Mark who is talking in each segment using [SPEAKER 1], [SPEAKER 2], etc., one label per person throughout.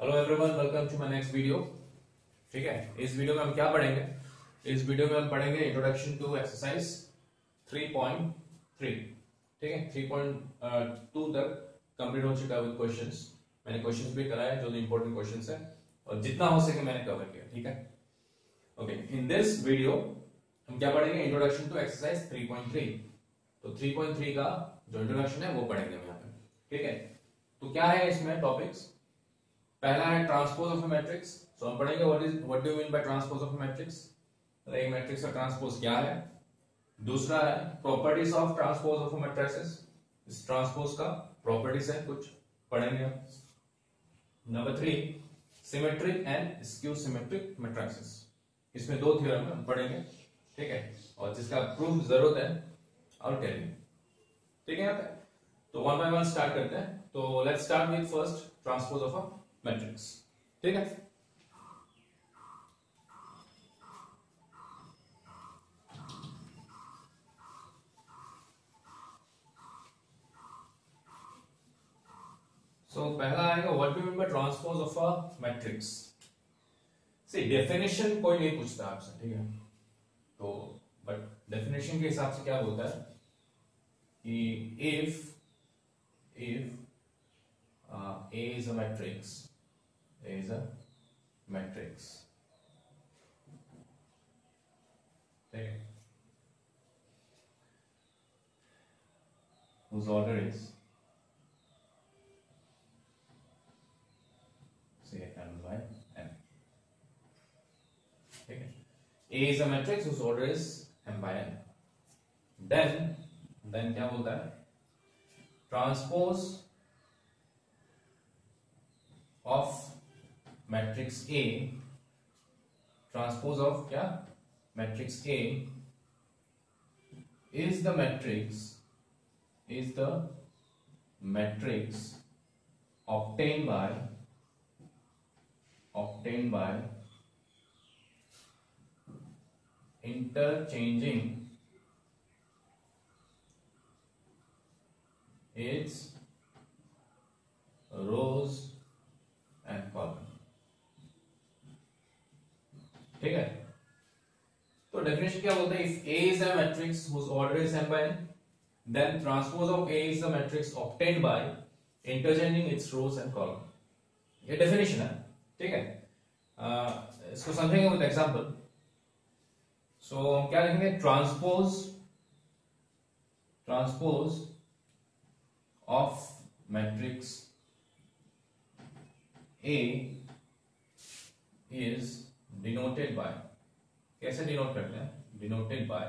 [SPEAKER 1] Hello everyone, welcome to my next video. ठीक है, इस वीडियो में हम क्या पढ़ेंगे? इस वीडियो में हम पढ़ेंगे इंट्रोडक्शन टू एक्सरसाइज 3.3। ठीक है, 3.2 तक कंप्लीट हो चुका है विद क्वेश्चंस। मैंने क्वेश्चंस भी कराए जो इंपॉर्टेंट क्वेश्चंस है और जितना हो सके मैंने कवर किया। ठीक है, ओके। इन दिस वीडियो हम क्या पढ़ेंगे? Introduction to exercise 3.3। तो 3.3 का जो इंट्रोडक्शन है वो पढ़ेंगे हम यहाँ पे। ठीक है, तो क्या है इसमें टॉपिक्स? पहला है ट्रांसपोज ऑफ अ मैट्रिक्स। सो हम पढ़ेंगे what do you mean by transpose of a matrix. एक मैट्रिक्स का ट्रांसपोज क्या है। दूसरा है properties of transpose of a matrix. इस ट्रांसपोज का प्रॉपर्टीज है कुछ, पढ़ेंगे हम। Number 3, symmetric and skew symmetric matrix. इसमें दो थ्योरम हम पढ़ेंगे। ठीक है, और जिसका प्रूफ जरूरत है और टेलिंग। ठीक है, तो वन बाय वन स्टार्ट करते हैं। तो let's start with first transpose of a matrix. ठीक है, सो पहला आएगा what do you mean by transpose of a matrix. See definition कोई नहीं पूछता आपसे, ठीक है, तो बट डेफिनेशन के हिसाब से क्या बोलता है कि if A is a matrix, ठीक है, whose order is say m by n। ठीक है, A is a matrix whose order is m by n। then क्या बोलता है? Transpose of matrix A, transpose of क्या? Matrix A is the matrix obtained by interchanging its rows and column। ठीक है, तो definition क्या बोलते हैं? If A is a matrix whose order is m by n, then transpose of A is the matrix obtained by interchanging its rows and column। ये definition है। ठीक है, इसको समझेंगे विद एग्जांपल। सो हम क्या लिखेंगे? Transpose of matrix A is denoted by, कैसे डिनोट करते हैं? Denoted by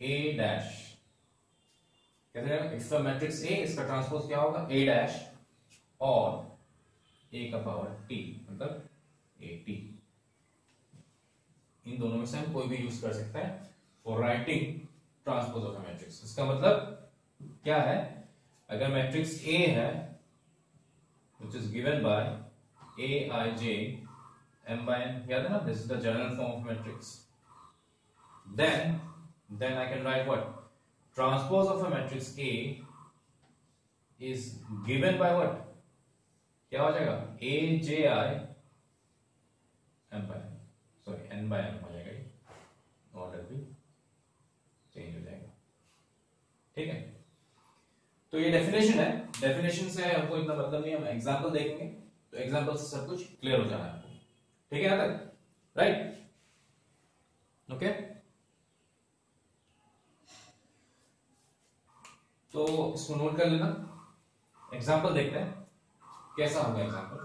[SPEAKER 1] A dash. कैसे? इफ द मैट्रिक्स A, इसका ट्रांसपोज क्या होगा? A डैश और A का पावर T, मतलब AT। इन दोनों में से हम कोई भी यूज कर सकते हैं for writing transpose of a matrix. इसका मतलब क्या है? अगर मैट्रिक्स A है which is given by Aij m by n, याद है ना? This is the general form of matrix। Then I can write what? Transpose of a matrix A is given by what? क्या हो जाएगा? Aj m by n, sorry n by n हो जाएगा, ये order भी चेंज हो जाएगा। ठीक है, तो ये डेफिनेशन है। डेफिनेशन से हमको इतना मतलब नहीं, हम एग्जांपल देखेंगे तो एग्जांपल से सब कुछ क्लियर हो जाना है आपको। ठीक है, यहां तक राइट? ओके, तो इसको नोट कर लेना। एग्जांपल देखते हैं कैसा होगा एग्जांपल।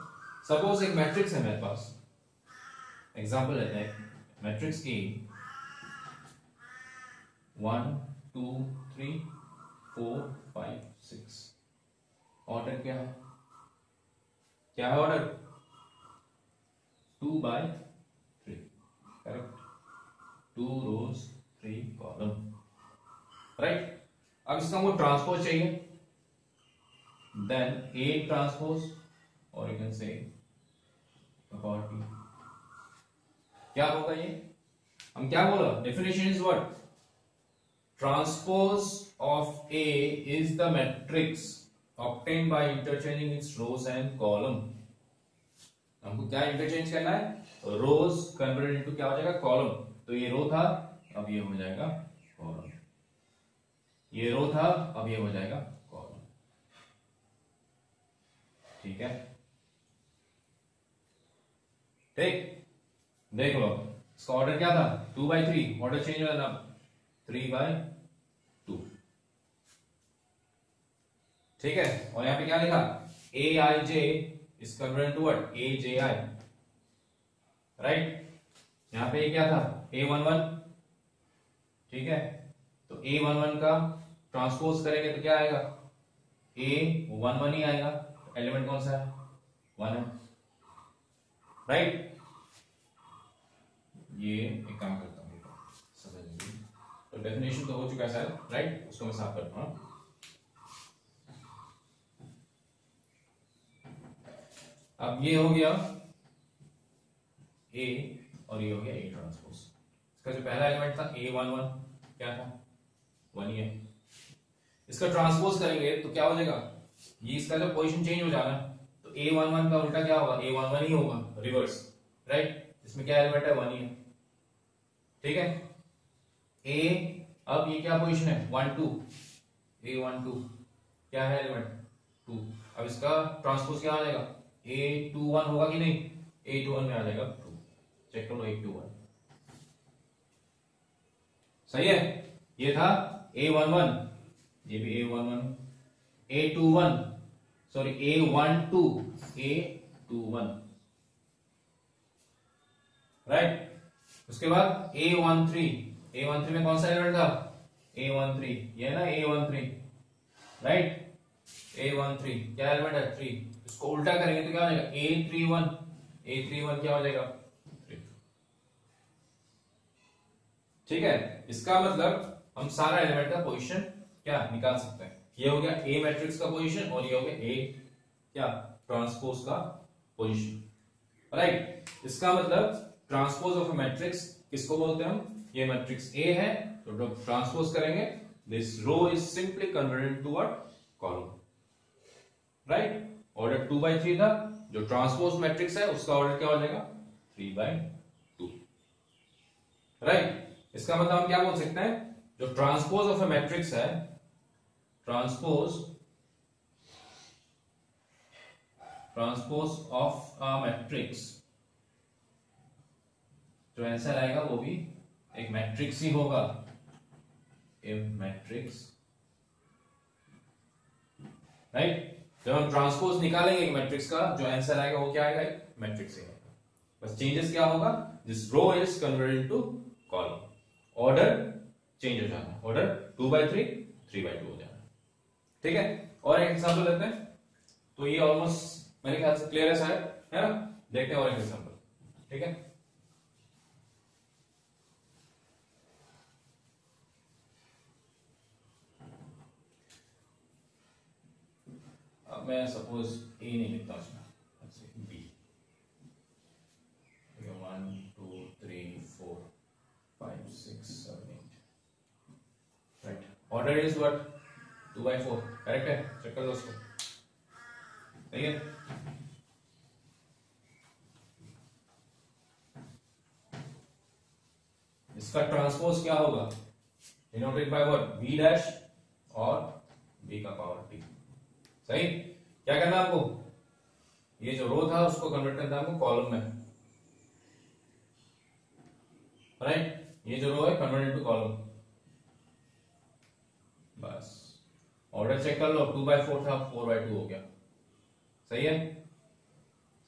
[SPEAKER 1] सपोज एक मैट्रिक्स है मेरे पास, एग्जांपल लेते हैं मैट्रिक्स की 1 2 3 4 5 6। ऑर्डर क्या है? क्या है order? 2 by 3, correct. 2 rows 3 column, right. अब इसका हमको ट्रांसपोज चाहिए, देन A ट्रांसपोज और you can say about B। क्या होगा ये? हम क्या बोला? Definition is what? Transpose of A is the matrix obtained by interchanging its rows and column। हमको क्या इंटरचेंज करना है, रोज कन्वर्टेड इनटू क्या हो जाएगा, कॉलम। तो ये रो था, अब ये हो जाएगा कॉलम, ये रो था, अब ये हो जाएगा कॉलम। ठीक है, ठीक, देख लो इसका ऑर्डर क्या था, 2/3, ऑर्डर चेंज हुआ ना, 3/2। ठीक है, और यहां पे क्या लिखा, Aij is converted to what, Abi, right. यहां पे क्या था, A11। ठीक है, तो A11 का ट्रांसपोज करेंगे तो क्या आएगा, A11 ही आएगा। एलिमेंट कौन सा है, 1 है, राइट। ये एक काम करता हूँ, समझ लीजिए, तो डेफिनेशन तो हो चुका है सर, राइट, उसको मैं साफ करता हूँ। अब ये हो गया A और ये हो गया A ट्रांसपोज। इसका जो पहला एलिमेंट था A11 क्या था, 1 ही है। इसका ट्रांसपोज करेंगे तो क्या हो जाएगा, ये इसका जो पोजीशन चेंज हो जाना, तो A11 का उल्टा क्या होगा, A11 ही होगा, रिवर्स, राइट। इसमें क्या एलिमेंट है, 1 ही है। ठीक है, A, अब ये क्या पोजीशन है, 1 2, A12 क्या है एलिमेंट, 2। अब इसका ट्रांसपोज क्या आ जाएगा, A21 होगा कि नहीं, A21 में आ जाएगा 2। चेक कर लो, A21 सही है। ये था A11, ये भी A11, A21 sorry A12, A21, right. उसके बाद A13 में कौन सा एलिमेंट था, A13, ये ना A13, राइट। A13 क्या एलिमेंट है, 3। इसको उल्टा करेंगे तो क्या हो जाएगा, A31 क्या हो जाएगा, 3। ठीक है, इसका मतलब हम सारा एलिमेंट का पोजीशन क्या निकाल सकते हैं। ये हो गया A मैट्रिक्स का पोजीशन और ये हो गया A क्या, ट्रांसपोज का पोजीशन, राइट। इसका मतलब ट्रांसपोज ऑफ अ मैट्रिक्स किसको बोलते हैं हम, ये मैट्रिक्स A है, तो जब ट्रांसपोज करेंगे this row is simply converted to what, column, right. Order 2/3 था, जो ट्रांसपोज मैट्रिक्स है उसका ऑर्डर क्या हो जाएगा, 3/2, राइट। इसका मतलब हम क्या बोल सकते हैं, जो ट्रांसपोज ऑफ अ मैट्रिक्स है, ट्रांसपोज ऑफ अ मैट्रिक्स, जो आंसर आएगा वो भी एक मैट्रिक्स ही होगा, ए मैट्रिक्स, राइट। जब हम ट्रांसपोज निकालेंगे एक मैट्रिक्स का, जो आंसर आएगा वो क्या आएगा, एक मैट्रिक्स ही आएगा। बस चेंजेस क्या होगा, this row is converted to column, order change हो जाना, ऑर्डर 2/3 3/2 हो जाना। ठीक है, और एक एग्जांपल लेते हैं, तो ये ऑलमोस्ट मेरे ख्याल से क्लियर है शायद, है ना। देखते हैं और एक एग्जांपल, ठीक है। अब मैं सपोज ए नहीं लिखता उसमें, B, 1 2 3 4 5 6 7 8, right. Order is what, 2/4, correct है, चेक कर लो उसको, सही है। इसका ट्रांसपोज क्या होगा, denoted by what, B dash और बी का पावर टी, सही। क्या करना है आपको, ये जो रो था उसको कन्वर्ट करना है आपको कॉलम में, राइट। ये जो रो है कन्वर्ट इनटू कॉलम, बस ऑर्डर चेक कर लो, 2/4 था, 4/2 हो गया, सही है,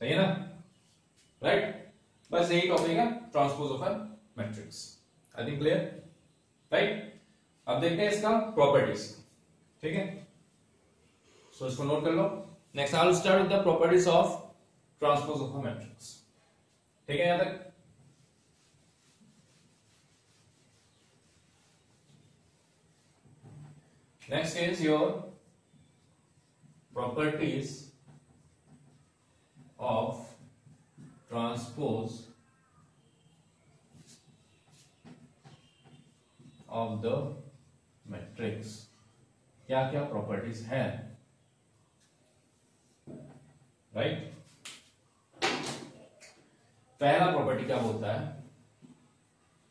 [SPEAKER 1] सही है ना, राइट। बस यही टॉपिक है transpose of a matrix, I think clear, right. अब देखते हैं इसका प्रॉपर्टीज, ठीक है। सो इसको नोट कर लो। Next I will start with the properties of transpose of a matrix, ठीक है। यहां तक next is your properties of transpose of the matrix। क्या क्या प्रॉपर्टीज है राइट। पहला प्रॉपर्टी क्या बोलता है,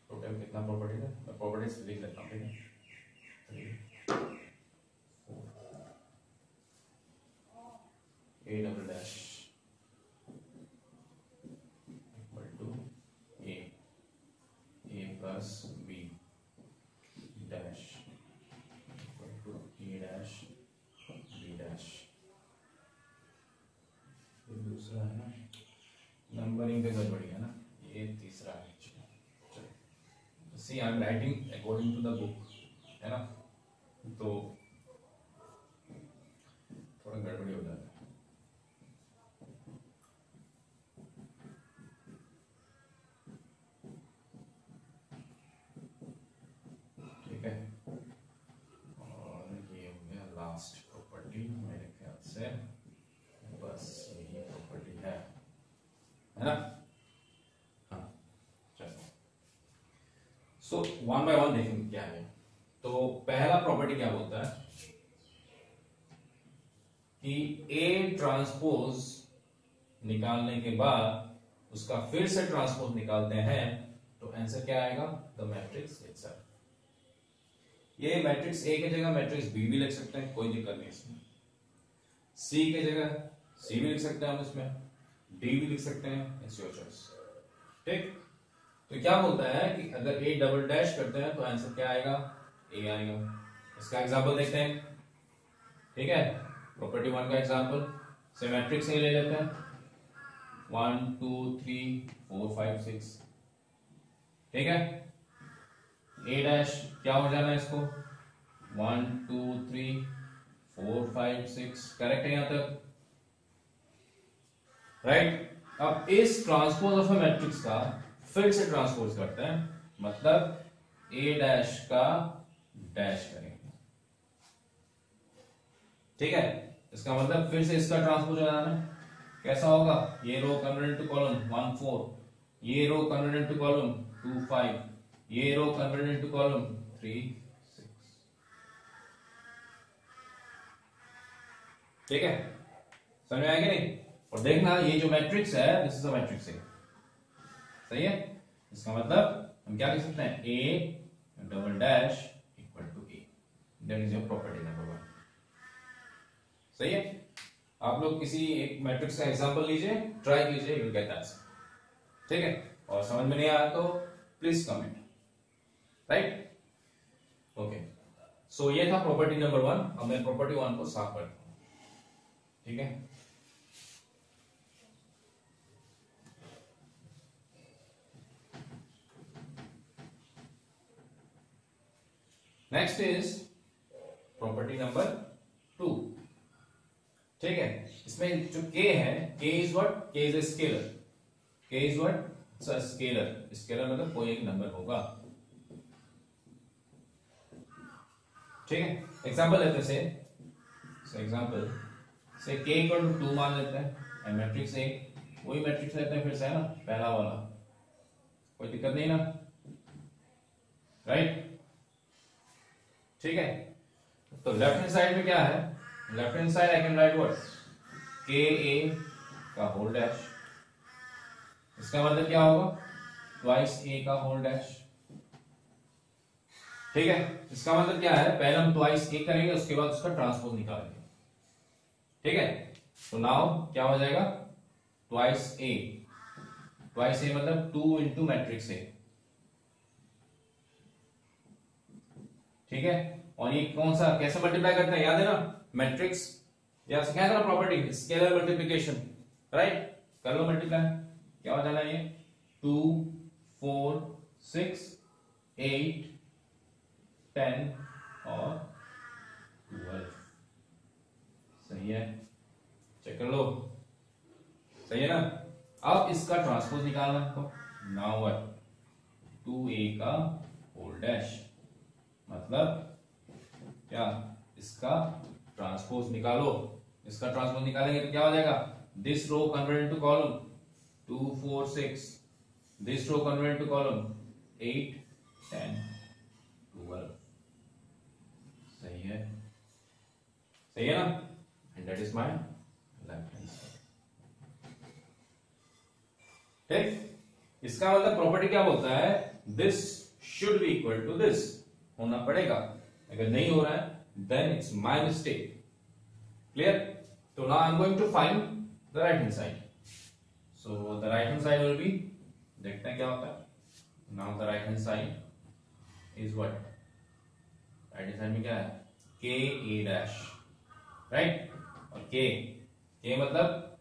[SPEAKER 1] टोटल कितना प्रॉपर्टी है, मैं प्रॉपर्टीज लिख लेता हूं, ठीक है। A double dash equal to A plus B dash equal to A dash B dash। ये दूसरा है ना, नंबरिंग पे गड़बड़ी है ना, ये तीसरा है। See I am writing according to the book, है ना, तो थोड़ा गड़बड़ी हो जाता है। ठीक है, और ये हो गया लास्ट प्रॉपर्टी मेरे ख्याल से, बस यही प्रॉपर्टी है ना। हाँ चलो, सो वन बाय वन देखेंगे क्या है। तो पहला प्रॉपर्टी क्या बोलता है कि ए ट्रांसपोज निकालने के बाद उसका फिर से ट्रांसपोज निकालते हैं तो आंसर क्या आएगा, द मैट्रिक्स इटसेल्फ। ये मैट्रिक्स ए की जगह मैट्रिक्स बी भी लिख सकते हैं, कोई दिक्कत नहीं इसमें। सी की जगह सी भी लिख सकते हैं हम, इसमें डी भी लिख सकते हैं, इट्स योर चॉइस। ठीक, तो क्या बोलता है कि अगर ए डबल डैश करते हैं तो आंसर क्या आएगा, ए आएगा। इसका एग्जांपल देखते हैं, ठीक है। प्रॉपर्टी वन का एग्जांपल से मैट्रिक्स ए ले लेते हैं, 1 2 3 4 5 6, ठीक है। ए डैश क्या हो जाना है इसको, 1 2 3 4 5 6, करेक्ट है यहां तक, राइट। अब इस ट्रांसपोज ऑफ ए मैट्रिक्स का फिर से ट्रांसपोज करते हैं, मतलब ए डैश का डैश करेंगे, ठीक है। इसका मतलब फिर से इसका ट्रांसपोज हो जाना है, कैसा होगा, ये रो कन्वर्टेड टू कॉलम 1 4, ये रो कन्वर्टेड टू कॉलम 2 5, ये रो कन्वर्टेड टू कॉलम 3 6, ठीक है। समझ में आएगा नहीं। और देखना ये जो मैट्रिक्स है, दिस इज अ मैट्रिक्स है, सही है। इसका मतलब हम क्या लिख सकते हैं, A double dash equal to A, that is your property number 1, सही है। आप लोग किसी एक मैट्रिक्स का एग्जांपल लीजिए, ट्राई कीजिए, यू विल गेट आंसर, ठीक है। और समझ में नहीं आया तो प्लीज कमेंट, राइट। ओके, सो ये था प्रॉपर्टी नंबर 1। अब मैं प्रॉपर्टी 1 को साफ करता हूं, ठीक है। नेक्स्ट इज प्रॉपर्टी नंबर 2, ठीक है। इसमें जो k है, k is what, k is a scalar, k is what, it's a scalar. Scalar मतलब कोई एक नंबर होगा, ठीक है। एग्जांपल लेते से एग्जांपल से k इक्वल टू 2 मान लेते हैं, एंड मैट्रिक्स ए, वही मैट्रिक्स लेते हैं फिर से, है ना, पहला वाला, कोई दिक्कत नहीं ना, राइट, ठीक है। तो लेफ्ट हैंड साइड में क्या है, left hand side I can write what, के ए का होल डैश, इसका मतलब क्या होगा, ट्वाइस ए का होल डैश, ठीक है। इसका मतलब क्या है, पहले हम ट्वाइस ए करेंगे, उसके बाद उसका ट्रांसपोज निकालेंगे, ठीक है। तो नाउ क्या हो जाएगा, ट्वाइस ए मतलब 2 इंटू मैट्रिक्स ए, ठीक है। और ये कौन सा, कैसे मल्टीप्लाई करते हैं, याद है ना, मैट्रिक्स या सिखाया था ना प्रॉपर्टी, स्केलर मल्टीप्लिकेशन, राइट। कर लो मल्टीप्लाई, क्या हो जाना है, ये 2 4 6 8 10 और 12, सही है, चेक कर लो, सही है ना। अब इसका ट्रांसपोज निकालना है हमको, नाउ व्हाट, 2a का होल डैश, मतलब क्या, इसका ट्रांसपोज निकालो। इसका ट्रांसपोज निकालेंगे तो क्या हो जाएगा, this row converted to column 2 4 6, this row converted to column 8 10 12, सही है ना, and that is my left hand side. ठीक, इसका मतलब प्रॉपर्टी क्या बोलता है, this should be equal to this, होना पड़ेगा, अगर नहीं हो रहा है then it's my mistake. Clear? तो now I am going to find the right hand side. So the right hand side will be, देखते हैं क्या होता है। Now the right hand side is what, right hand side में क्या है, के ए डैश, राइट, और के मतलब,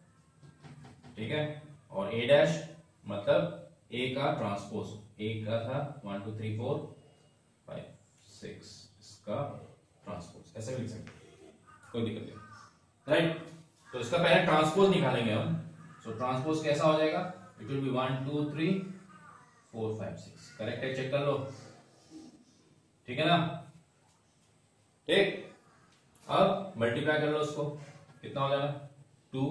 [SPEAKER 1] ठीक है, और ए डैश मतलब ए का ट्रांसपोज, ए का था 1 2 3 4 5 6, इसका ट्रांसपोज ऐसे भी लिख सकते, कोई दिक्कत नहीं, राइट। तो इसका पहले ट्रांसपोज निकालेंगे हम। सो ट्रांसपोज कैसा हो जाएगा, इट विल बी 1 2 3 4 5 6, करेक्ट है, चेक कर लो, ठीक है ना। ठीक, अब मल्टीप्लाई कर लो उसको, कितना हो जाएगा, 2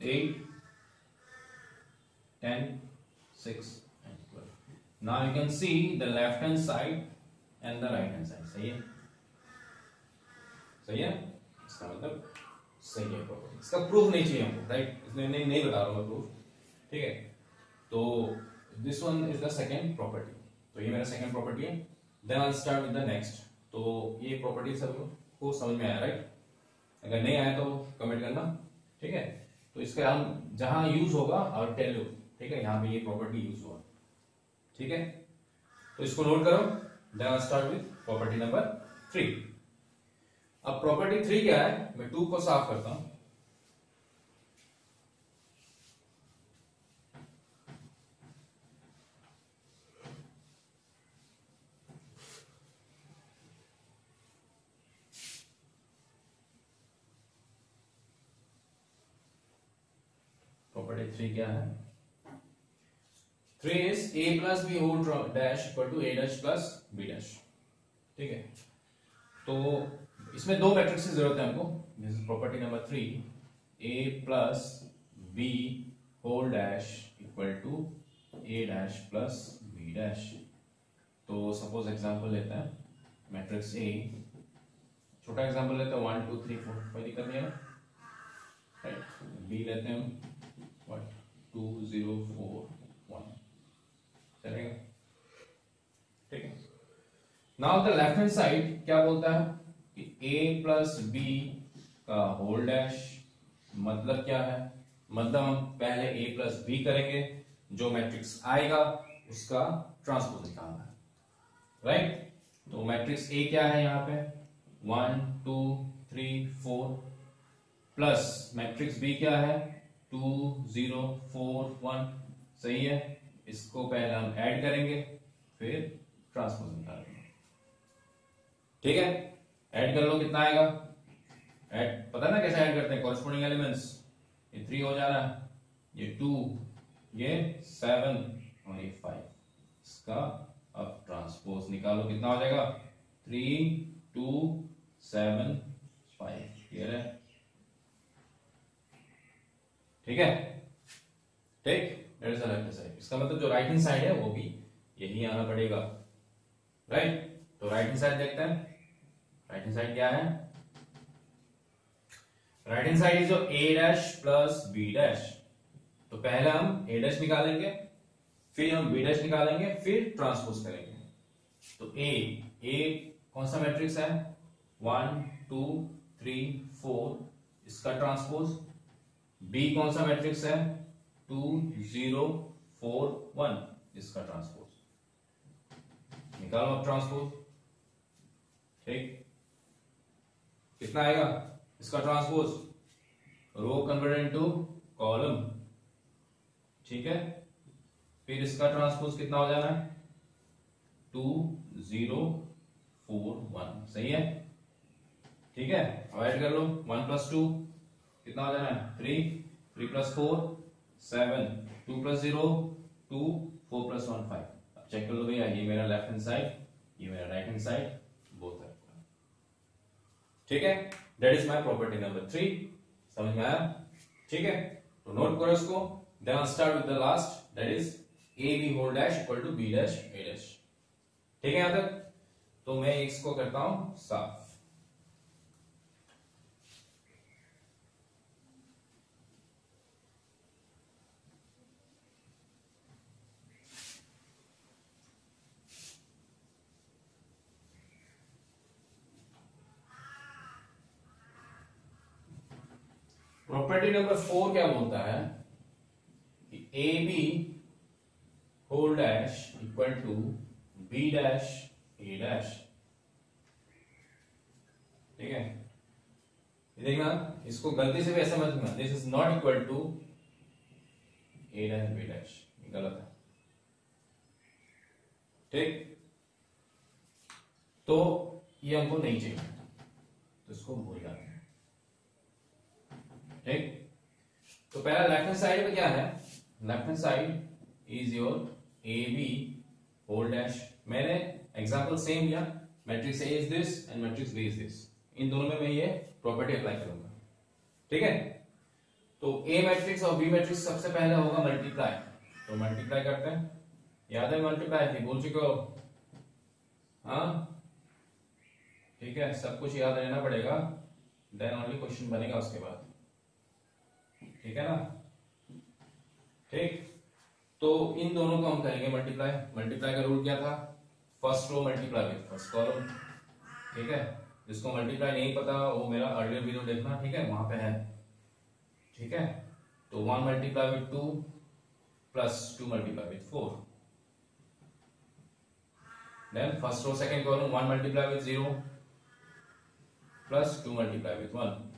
[SPEAKER 1] 8 10 6 and 12. Now you can see the left hand side and the right hand side, सही है, सही है, इसका मतलब सही है प्रॉपर्टी, इसका प्रूफ नहीं चाहिए हमको, राइट, इसलिए नहीं बता रहा हूं मैं प्रूफ, ठीक है। तो this one is the second property, तो ये मेरा सेकंड प्रॉपर्टी है। Then I start with the next. तो ये प्रॉपर्टी सबको समझ में आया, राइट? अगर नहीं आया तो कमेंट करना, ठीक है। तो इसका हम जहां यूज होगा और टेल यू, ठीक है, यहाँ पे ये प्रॉपर्टी यूज हुआ, ठीक है। तो इसको नोट करो। Then I start with property number 3। अब प्रॉपर्टी 3 क्या है, मैं 2 को साफ करता हूं। प्रॉपर्टी 3 क्या है, 3 is a plus b whole dash equal to a dash plus b dash, ठीक है। तो इसमें दो मैट्रिक्स की जरूरत है हमको। This is property number 3, a plus b whole dash equal to a dash plus b dash। तो सपोज एग्जांपल लेते हैं, मैट्रिक्स a, छोटा एग्जांपल लेते हैं 1 2 3 4, कोई दिक्कत नहीं है, राइट। b लेते हैं हम 2 0 4 1, चलेगा, ठीक है। Now the left hand side क्या बोलता है कि a प्लस बी का होल डैश, मतलब क्या है, मतलब हम पहले a प्लस बी करेंगे, जो मैट्रिक्स आएगा उसका ट्रांसपोज निकालना है, राइट। तो मैट्रिक्स a क्या है यहाँ पे 1 2 3 4, प्लस मैट्रिक्स b क्या है 2 0 4 1, सही है। इसको पहले हम ऐड करेंगे फिर ट्रांसपोज निकालेंगे, ठीक है। ऐड कर लो, कितना आएगा, ऐड पता ना कैसे ऐड करते हैं, कॉरेस्पॉन्डिंग एलिमेंट्स, ये 3 हो जा रहा है, ये 2, ये 7 और ये 5, इसका अब ट्रांसपोज निकालो, कितना हो जाएगा 3 2 7 5, क्लियर है, ठीक है, ठीक। That is the left hand side. इसका मतलब जो राइट हैंड साइड है वो भी यही आना पड़ेगा, राइट। तो राइट हैंड साइड देखते हैं, राइट हैंड साइड क्या है, राइट हैंड साइड इज जो a dash plus b dash. तो पहले हम a डैश निकालेंगे, फिर हम b डैश निकालेंगे, फिर ट्रांसपोज करेंगे। तो a कौन सा मैट्रिक्स है 1 2 3 4, इसका ट्रांसपोज। b कौन सा मैट्रिक्स है 2 0 4 1, इसका ट्रांसपोज निकालो, अब ट्रांसपोज, ठीक, कितना आएगा इसका ट्रांसपोज, रो कन्वर्ट इनटू कॉलम, ठीक है। फिर इसका ट्रांसपोज कितना हो जाना है 2 0 4 1, सही है, ठीक है। अब ऐड कर लो 1 प्लस 2 कितना हो जाना है 3 3 प्लस 4 7 2 प्लस 0 2 4 प्लस 1 5। अब चेक कर लो भैया, ये मेरा लेफ्ट हैंड साइड, ये मेरा राइट हैंड साइड, बोथ है, ठीक है। That is my property number 3, समझ में आया, ठीक है। तो नोट करो इसको। Then I start with the last, that is a b whole dash equal to b dash a dash, ठीक है यहां तक। तो मैं इसको करता हूं साफ। प्रॉपर्टी नंबर 4 क्या बोलता है कि A B whole dash equal to B dash A dash. ठीक है, ये देखना, इसको गलती से भी ऐसा मत लिखना, this is not equal to A dash B dash, गलत है। ठीक, तो ये हमको नहीं चाहिए, तो इसको भूल जाते हैं। ठीक, तो पहला लेफ्ट हैंड साइड में क्या है, left hand side is your A B whole dash. मैंने एग्जांपल सेम लिया, matrix A is this and matrix B is this, इन दोनों में मैं ये प्रॉपर्टी अप्लाई करूंगा। ठीक है, तो ए मैट्रिक्स और बी मैट्रिक्स सबसे पहले होगा मल्टीप्लाई, तो मल्टीप्लाई करते हैं। याद है मल्टीप्लाई थी, भूल चुके हो? हाँ, ठीक है, सब कुछ याद रहना पड़ेगा, देन ओनली क्वेश्चन बनेगा उसके बाद। ठीक है ना? ठीक, तो इन दोनों को हम करेंगे मल्टीप्लाई। मल्टीप्लाई का रूल क्या था? First row multiply with first column. ठीक है, जिसको मल्टीप्लाई नहीं पता वो मेरा अर्लियर वीडियो देखना, ठीक है, वहां पे है। ठीक है, तो 1 multiply with 2 plus 2 multiply with 4, then first row second column 1 multiply with 0 plus 2 multiply with 1,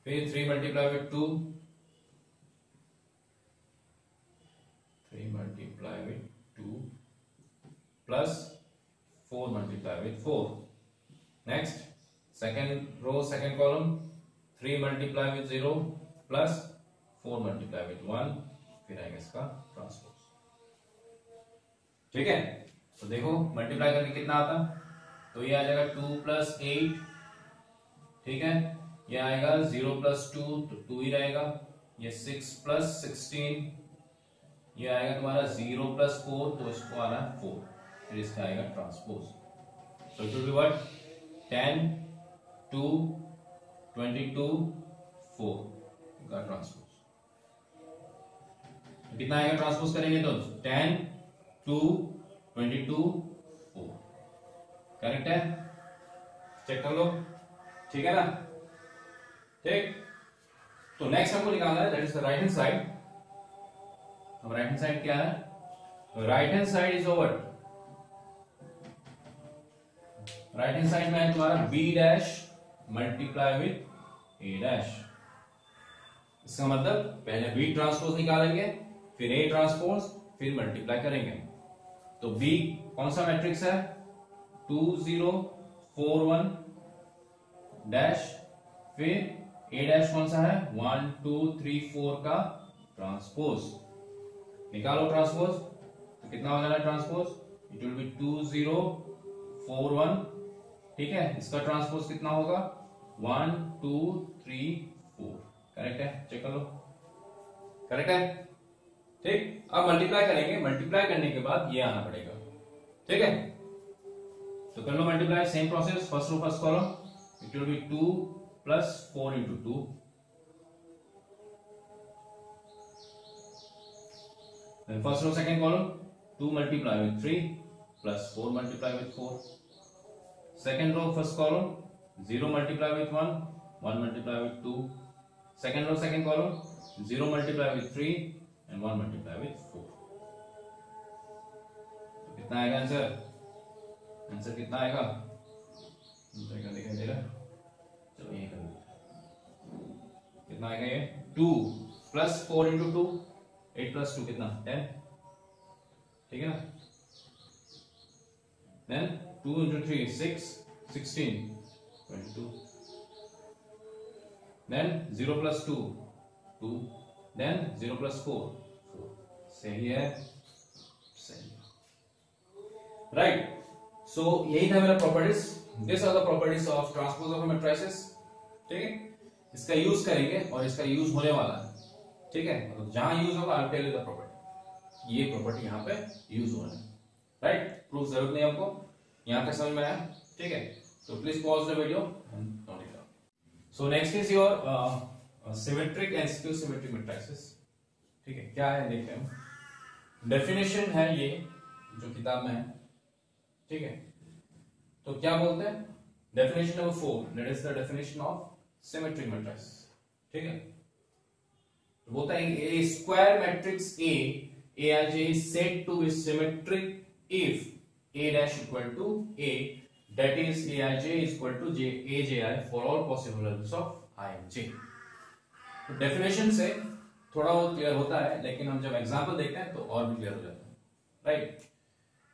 [SPEAKER 1] फिर 3 multiply with 2, 3 multiply with 2 plus 4 multiply with 4। Next second row second column 3 multiply with 0 plus 4 multiply with 1, फिर आएगा इसका transpose. ठीक है, तो देखो multiply करके कितना आता, तो ये आ जाएगा 2 प्लस 8। ठीक है, ये आएगा 0 प्लस 2, तो 2 ही रहेगा। ये 6 प्लस 16, ये आएगा तुम्हारा 0 प्लस 4, तो इसको आना 4, फिर इसका आएगा transpose. So it will be what, 10 2 22 4 का ट्रांसपोज। कितना आएगा ट्रांसपोज करेंगे तो 10 2 22 4, करेक्ट है? चेक कर लो, ठीक है ना? ठीक, तो नेक्स्ट हमको निकालना है, that is the right hand side. अब राइट हैंड साइड क्या है? Right hand side is over, right hand side में है तुम्हारा B dash multiply with A dash. इसका मतलब पहले बी ट्रांसपोज निकालेंगे, फिर ए ट्रांसपोज, फिर मल्टीप्लाई करेंगे। तो बी कौन सा मैट्रिक्स है? 2 0 4 1 डैश, फिर ए डैश कौन सा है? 1 2 3 4 का ट्रांसपोज। निकालो ट्रांसपोज, तो कितना हो जाना ट्रांसपोज? It will be 2 0 4 1। ठीक है, इसका ट्रांसपोज कितना होगा? 1 2 3 4, करेक्ट है? चेक कर लो, करेक्ट है? ठीक, अब मल्टीप्लाई करेंगे, मल्टीप्लाई करने के बाद ये आना पड़ेगा। ठीक है, तो कर लो multiply, same process, first row first column, it will be 2 plus 4 into 2, then first row second column 2 multiply with 3 plus 4 multiply with 4, second row first column 0 multiply with 1 1 multiply with 2, second row second column 0 multiply with 3 and 1 multiply with 4। तो कितना आएगा answer? Answer कितना आएगा? दिखाई दे रहा? चलो ये कर लो, कितना आएगा ये? 2 प्लस 4 इंटू 2, 8 प्लस 2 कितना? 10। ठीक है ना? Then 2 into 3 6 16 22, then 0 plus 2 2, then 0 plus 4 4। सही है, सही, राइट। सो यही था मेरा properties, this are the properties of transpose of matrices. ठीक है, इसका यूज करेंगे और इसका यूज होने वाला है। ठीक है, मतलब जहां यूज होगा I will tell you the property, ये प्रॉपर्टी यहां पे यूज हो रहा है, राइट? प्रूफ जरूरत नहीं आपको, यहां तक समझ में आया? ठीक है, तो please pause the video and note it down. So next is your symmetric and skew symmetric matrices. ठीक है, क्या है देखते हैं। डेफिनेशन है ये जो किताब में है। ठीक है, तो क्या बोलते हैं? Definition number 4, that is the definition of symmetric matrix. ठीक है, तो बोलता है a square matrix AIJ is said to be symmetric if A dash equal to A, that is AIJ is equal to AJI for all possible values of IJ। तो definition से थोड़ा बहुत clear होता है, लेकिन हम जब एग्जांपल देखते हैं तो और भी क्लियर हो जाता है, राइट।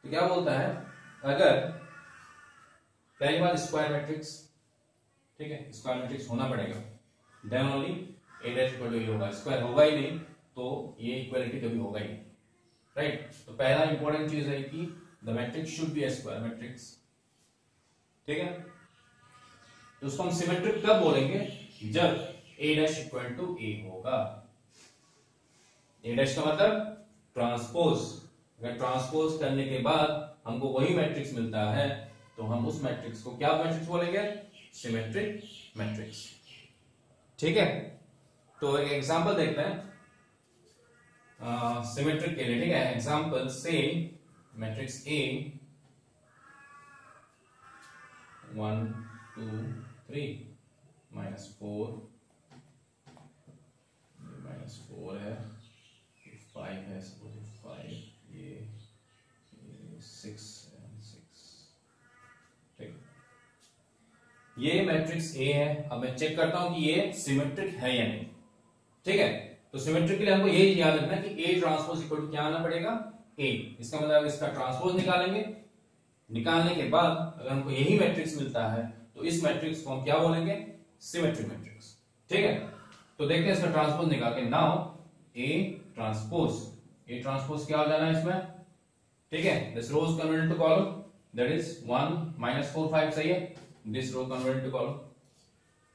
[SPEAKER 1] तो क्या बोलता है, अगर पहली बात स्क्वायर मैट्रिक्स, ठीक है, स्क्वायर मैट्रिक्स होना पड़ेगा, then only A dash equal to A होगा, स्क्वायर होगा ही नहीं तो ये इक्वालिटी कभी होगा ही नहीं, राइट। तो पहला इंपॉर्टेंट चीज है कि the matrix should be A square matrix. ठीक है, तो उसको हम सिमेट्रिक कब बोलेंगे, जब A dash equal to A होगा। A डैश का मतलब ट्रांसपोज, अगर ट्रांसपोज करने के बाद हमको वही मैट्रिक्स मिलता है तो हम उस मैट्रिक्स को क्या मैट्रिक्स बोलेंगे, सिमेट्रिक मैट्रिक्स। ठीक है, तो एक एग्जांपल देखते हैं सिमेट्रिक के लिए। ठीक है, एग्जांपल से मैट्रिक्स A 1 2 3 -4 -4 है, 5 है, सपोज 5, ये 6 है, 6। ठीक, ये मैट्रिक्स A है। अब मैं चेक करता हूं कि ये सिमेट्रिक है या नहीं। ठीक है, तो सिमेट्रिक के लिए हमको ये याद रखना कि A ट्रांसपोज इक्वल टू क्या आना पड़ेगा, A। इसका मतलब इसका ट्रांसपोज निकालेंगे, निकालने के बाद अगर हमको यही मैट्रिक्स मिलता है तो इस मैट्रिक्स को हम क्या बोलेंगे, सिमेट्रिक मैट्रिक्स। ठीक है, तो देखते हैं इसका ट्रांसपोज निकाल के। नाउ A ट्रांसपोज क्या हो जाना है इसमें, ठीक है, this row is converted to column, that is 1 -4 5, सही है, this row converted to column.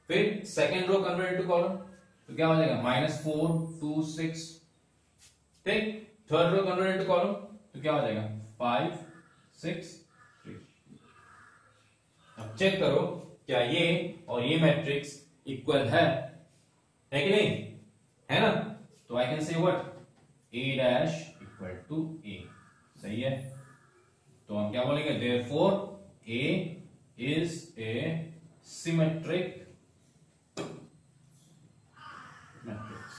[SPEAKER 1] फिर second row converted to column, तो क्या हो जाएगा -4 2 6। ठीक, third row converted to column, तो क्या हो जाएगा 5 6 3। अब चेक करो क्या ये और ये मैट्रिक्स इक्वल है कि नहीं, है ना। तो I can say what, A dash equal to A, सही है। तो हम क्या बोलेंगे, therefore A is a symmetric matrix.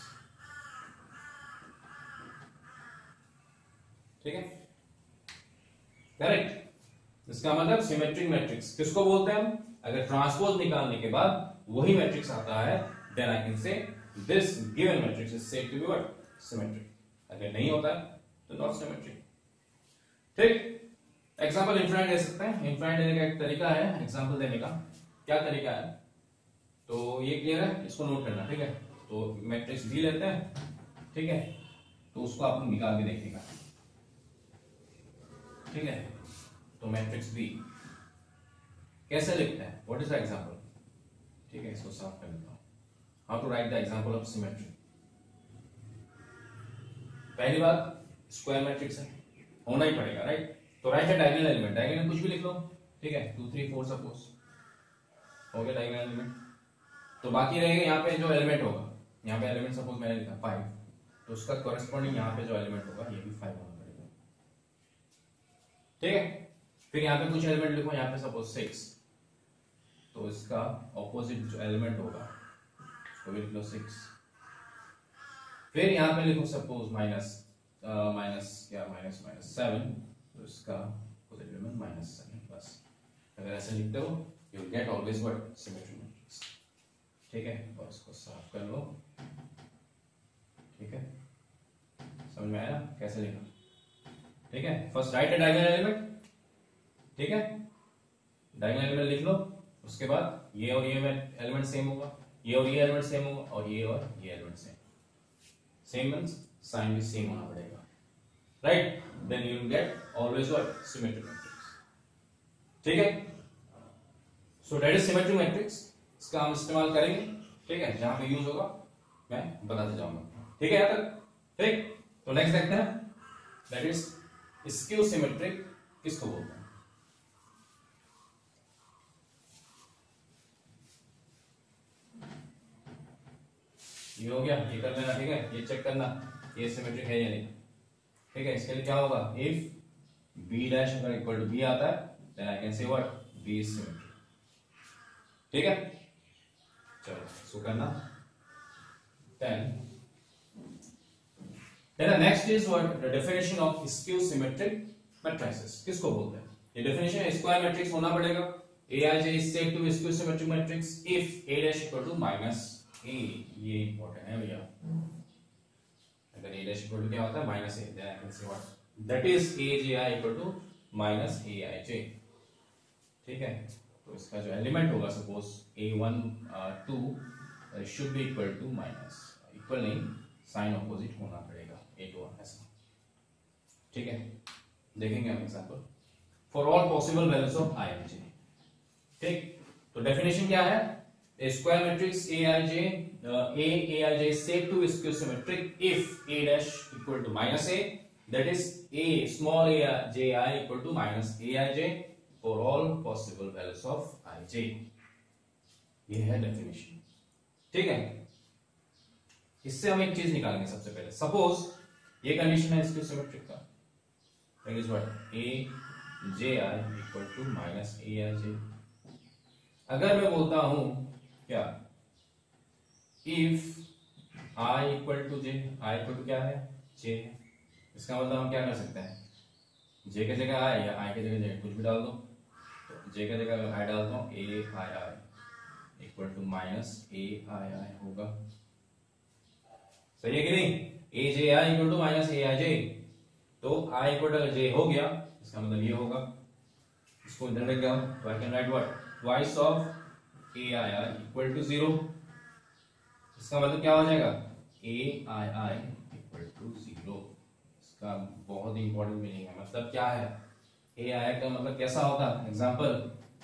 [SPEAKER 1] ठीक है, करेक्ट। इसका मतलब सिमेट्रिक मैट्रिक्स किसको बोलते हैं हम, अगर ट्रांसपोज निकालने के बाद वही मैट्रिक्स आता है, then I can say this given matrix is said to be what, symmetric. अगर नहीं होता है तो नॉट सिमेट्रिक। ठीक, एग्जांपल इनफाइनाइट दे सकते हैं। इनफाइनाइट देने का एक तरीका है एग्जांपल देने का, क्या तरीका है, तो ये क्लियर है, इसको नोट करना। ठीक है, तो मैट्रिक्स डी लेते हैं, ठीक है, तो उसको आप निकाल के देखिएगा। ठीक है, तो मैट्रिक्स बी कैसे लिखते हैं, व्हाट इज द एग्जांपल। ठीक है, इसको साफ कर देता हूं। How to write the example of symmetry. पहली बात, स्क्वायर मैट्रिक्स है, होना ही पड़ेगा, राइट। तो राइट है डायगोनल एलिमेंट, डायगोनल कुछ भी लिख लो। ठीक है, 2 3 4 सपोज हो गया डायगोनल एलिमेंट। तो बाकी रहेगा यहाँ पे जो एलिमेंट होगा, यहाँ पे एलिमेंट सपोज मैंने लिखा 5, तो उसका कॉरेस्पॉन्डिंग यहाँ पे जो एलिमेंट होगा ये भी 5 होना पड़ेगा। ठीक है, फिर यहाँ पे कुछ एलिमेंट लिखो, यहाँ पे सपोज 6, तो इसका ऑपोजिट जो एलिमेंट होगा उसको भी लिख लो 6। फिर यहाँ पे लिखो सपोज माइनस -7, तो इसका ऑपोजिट एलिमेंट -7। बस अगर ऐसे लिखते हो you get always what, symmetric matrix. ठीक है, और इसको साफ कर लो। ठीक है, समझ में आया कैसे लिखा। ठीक है, फर्स्ट राइट डायगोनल एलिमेंट। ठीक है, डायगोनल एलिमेंट लिख लो, उसके बाद ये और ये एलिमेंट सेम होगा, ये और ये एलिमेंट सेम होगा, और ये एलिमेंट सेम मींस साइन भी सेम होना पड़ेगा, right. Then you will get always what, symmetric matrix. ठीक है, so that is symmetric matrix. इसका हम इस्तेमाल करेंगे, ठीक है, जहां पे यूज होगा मैं बताते जाऊंगा। ठीक है, यहां तक ठीक। तो नेक्स्ट देखते हैं, दैट इज स्क्यू सिमेट्रिक किसको बोलते हैं। ये हो गया, ये कर लेना। ठीक है, ये चेक करना ये सिमेट्रिक है या नहीं। ठीक है, इसके लिए क्या होगा, इफ बी डैश अगर इक्वल टू बी आता है then I can say what, B is symmetric. ठीक है, चलो इसको करना 10. Then the next is what the definition of skew symmetric matrices. किसको बोलते हैं? ये definition है स्क्वायर मैट्रिक्स होना पड़ेगा. Aij is said to be skew symmetric matrix if A dash equal to minus A. ये important है भैया. अगर A dash equal to क्या होता है minus A, then I can say what that is Aj equal to minus Aij. ठीक है, तो इसका जो एलिमेंट होगा suppose A1 2 should be equal to minus equal नहीं साइन ऑपोजिट होना पड़ेगा A2 ऐसा. ठीक है, देखेंगे हम example for all possible values of Ij. ठीक, तो डेफिनेशन क्या है? A square matrix Aij Aij is said to be skew symmetric if A dash equal to minus A, that is A small Ji equal to minus Aij for all possible values of Ij. ये है definition. ठीक है, इससे हम एक चीज निकालेंगे सबसे पहले. सपोज ये कंडीशन है स्क्यू सिमेट्रिक का, that is what Aj equal to minus Aij. अगर मैं बोलता हूं क्या if I equal to j, I equal to क्या है j, इसका मतलब हम क्या कर सकते हैं j की जगह I या I की जगह j कुछ भी डाल दो. तो j की जगह I डालता हूं Aii equal to minus Aii होगा. सही है कि नहीं? Aj equal to minus Aij. तो I इक्वल टू j हो गया, इसका मतलब ये होगा. इसको इधर रख गया तो I can write what twice of Aii equal to 0. इसका मतलब क्या हो जाएगा Aii इक्वल टू 0. इसका बहुत ही इंपॉर्टेंट मीनिंग है. मतलब क्या है Aii का मतलब कैसा होता है? एग्जांपल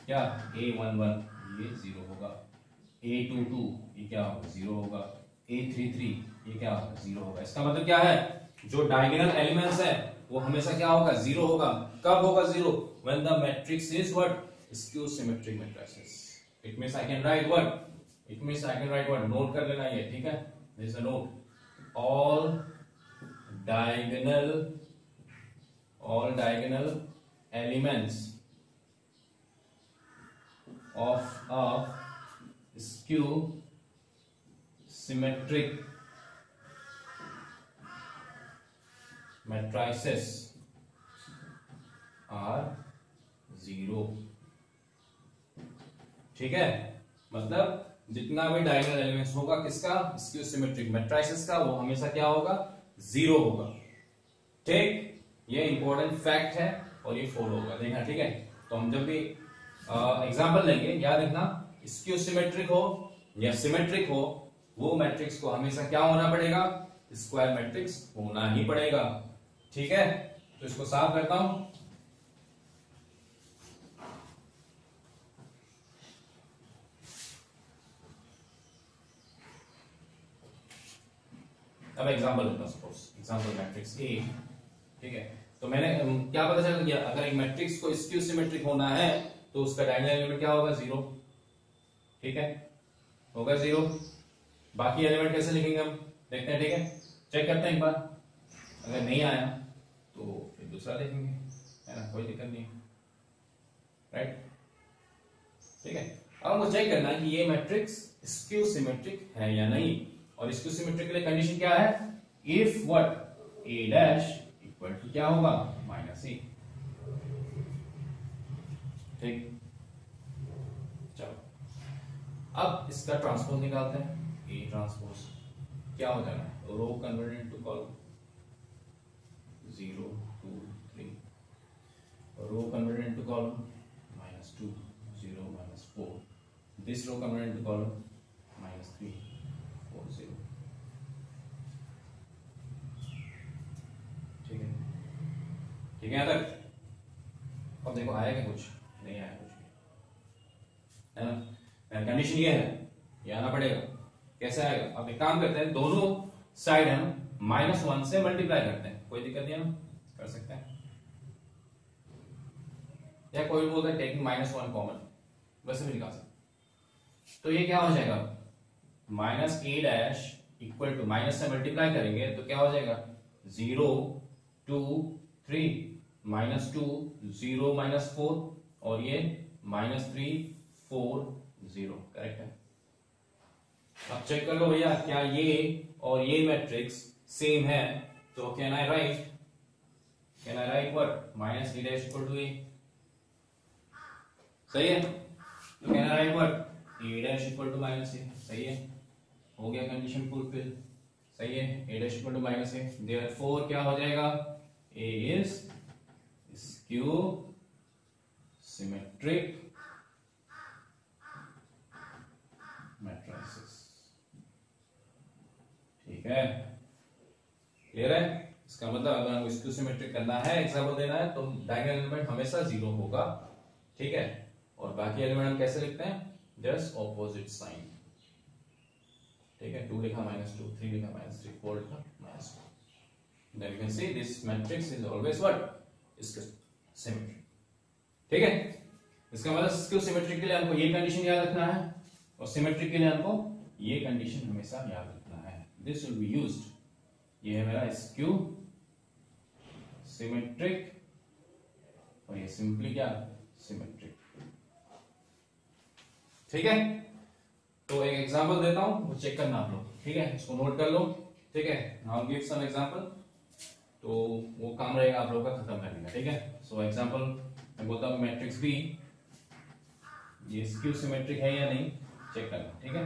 [SPEAKER 1] क्या A11 ये 0 होगा, A22 ये क्या होगा 0 होगा, A33 ये क्या होगा 0 होगा. इसका मतलब क्या है जो डायगोनल एलिमेंट्स है वो हमेशा क्या होगा 0 होगा. कब होगा 0? when the matrix is what skew symmetric matrices. it means I can write what note कर लेना ये. ठीक है, there is a note. all diagonal elements of a skew symmetric matrices are 0. ठीक है, मतलब जितना भी डायगोनल एलिमेंट्स होगा किसका स्क्यू सिमेट्रिक मैट्रिसेस का वो हमेशा क्या होगा 0 होगा. ठीक, ये इंपॉर्टेंट फैक्ट है और ये फॉलो होगा देखना. ठीक है, तो हम जब भी एग्जांपल लेंगे याद रखना स्क्यू सिमेट्रिक हो या सिमेट्रिक हो वो मैट्रिक्स को हमेशा क्या होना पड़ेगा स्क्वायर मैट्रिक्स होना ही पड़ेगा. ठीक है, तो इसको साफ करता हूं. अब एग्जांपल लेता हूं, सपोज एग्जांपल मैट्रिक्स A. ठीक है, तो मैंने क्या पता चल गया अगर एक मैट्रिक्स को स्क्यू सिमेट्रिक होना है तो उसका डायगोनल एलिमेंट क्या होगा 0. ठीक है, होगा 0. बाकी एलिमेंट कैसे लिखेंगे हम देखते हैं. ठीक है, चेक करते हैं एक बार. अगर नहीं आया तो फिर दूसरा देखेंगे, है ना, कोई दिक्कत नहीं. राइट, ठीक है. अब हमको चेक करना है कि ये मैट्रिक्स स्क्यू सिमेट्रिक है या नहीं. और स्क्यू सिमेट्रिक के लिए कंडीशन क्या है if what A dash equal to क्या होगा माइनस A. ठीक, चलो अब इसका ट्रांसपोज निकालते हैं. A ट्रांसपोज क्या हो जाना है row converted into column 0 2 3, row converted into column -2 0 -4, this row converted into column -3 4 0. ठीक है, ठीक है. तक अब देखो आया क्या कुछ नहीं आया कुछ भी, है ना. कंडीशन ये है ये आना पड़ेगा. कैसे आएगा? अब एक काम करते हैं दोनों साइड हम -1 से मल्टीप्लाई करते हैं. कोई दिक्कत नहीं, हम कर सकते हैं. या कोई बोलता है टेकिंग -1 कॉमन, वैसे भी निकाल सकते. तो ये क्या हो जाएगा -A dash equal to minus से मल्टीप्लाई करेंगे तो क्या हो जाएगा 0 2 3 -2 0 -4 और ये -3 4 0, करेक्ट है। अब चेक कर लो भैया क्या ये और ये मैट्रिक्स सेम है, तो can I write what minus A dash equal to A, सही है। तो can I write what A dash equal to minus A, सही है, हो गया कंडीशन फुलफिल, सही है। A dash equal to minus A, therefore क्या हो जाएगा, A is skew symmetric matrices, ठीक है, क्लियर है। इसका मतलब अगर हमको स्क्यू सिमेट्रिक करना है, एग्जाम्पल देना है, तो डायगोनल एलिमेंट हमेशा 0 होगा, ठीक है। और बाकी एलिमेंट हम कैसे लिखते हैं, जस्ट ऑपोजिट साइन, ठीक है। 2 लिखा -2, 3 लिखा -3, 4 लिखा -2, then you can see this matrix is always what skew symmetric, ठीक है। इसका मतलब स्क्यू सिमेट्रिक के लिए हमको ये कंडीशन याद रखना है और सिमेट्रिक के लिए हमको ये कंडीशन हमेशा याद रखना है। दिस विल बी यूज्ड, ये है मेरा स्क्यू सिमेट्रिक और ये सिंपली क्या सिमेट्रिक, ठीक है। तो एक एग्जांपल देता हूं, वो चेक करना आप लोग, ठीक है, इसको नोट कर लो, ठीक है। नाउ गिव सम एग्जांपल, तो वो काम रहेगा आप लोगों का खत्म करने का, ठीक है। सो एग्जांपल मैं बोलता हूं मैट्रिक्स बी, ये स्क्यू सिमेट्रिक है या नहीं चेक करना, ठीक है।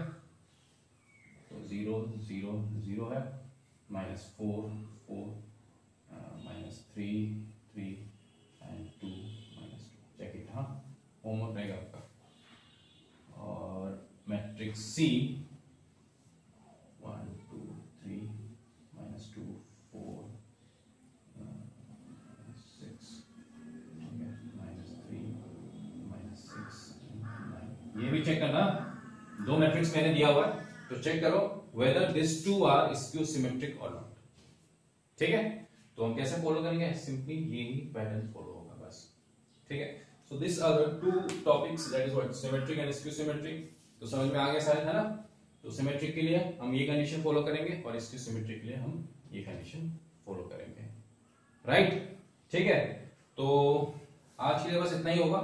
[SPEAKER 1] तो 0 0 0 है, -4 4 -3 3 एंड 2 -2, चेक इट, हाँ होमवर्क रहेगा आपका। और मैट्रिक्स सी 1 2 3 -2 4 6 -3 -6 9, ये भी चेक करना, दो मैट्रिक्स मैंने दिया हुआ है, तो चेक करो whether this two are skew symmetric और नॉट, ठीक है। तो हम कैसे फॉलो करेंगे, सिंपली यही पैटर्न फॉलो होगा बस, ठीक है। So this are the two topics, that is what symmetric and skew symmetric, तो समझ में आ गया शायद, है ना। तो सिमेट्रिक के लिए हम ये कंडीशन फॉलो करेंगे और स्क्यू सिमेट्रिक के लिए हम ये कंडीशन फॉलो करेंगे, राइट, ठीक है। तो आज के लिए बस इतना ही होगा,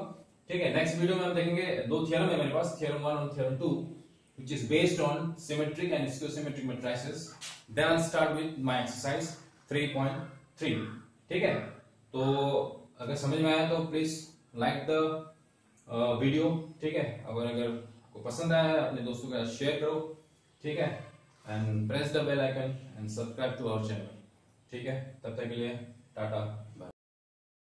[SPEAKER 1] ठीक है। नेक्स्ट वीडियो में हम देखेंगे दो थ्योरम है मेरे पास, थ्योरम 1 और theorem 2, which is based on symmetric and skew-symmetric matrices. Then I'll start with my exercise 3.3, ठीक है। तो अगर समझ में आया तो प्लीज लाइक द वीडियो, ठीक है। अगर आपको पसंद आया है अपने दोस्तों के साथ शेयर करो, ठीक है। And press the bell icon and subscribe to our channel, ठीक है। तब तक के लिए टाटा।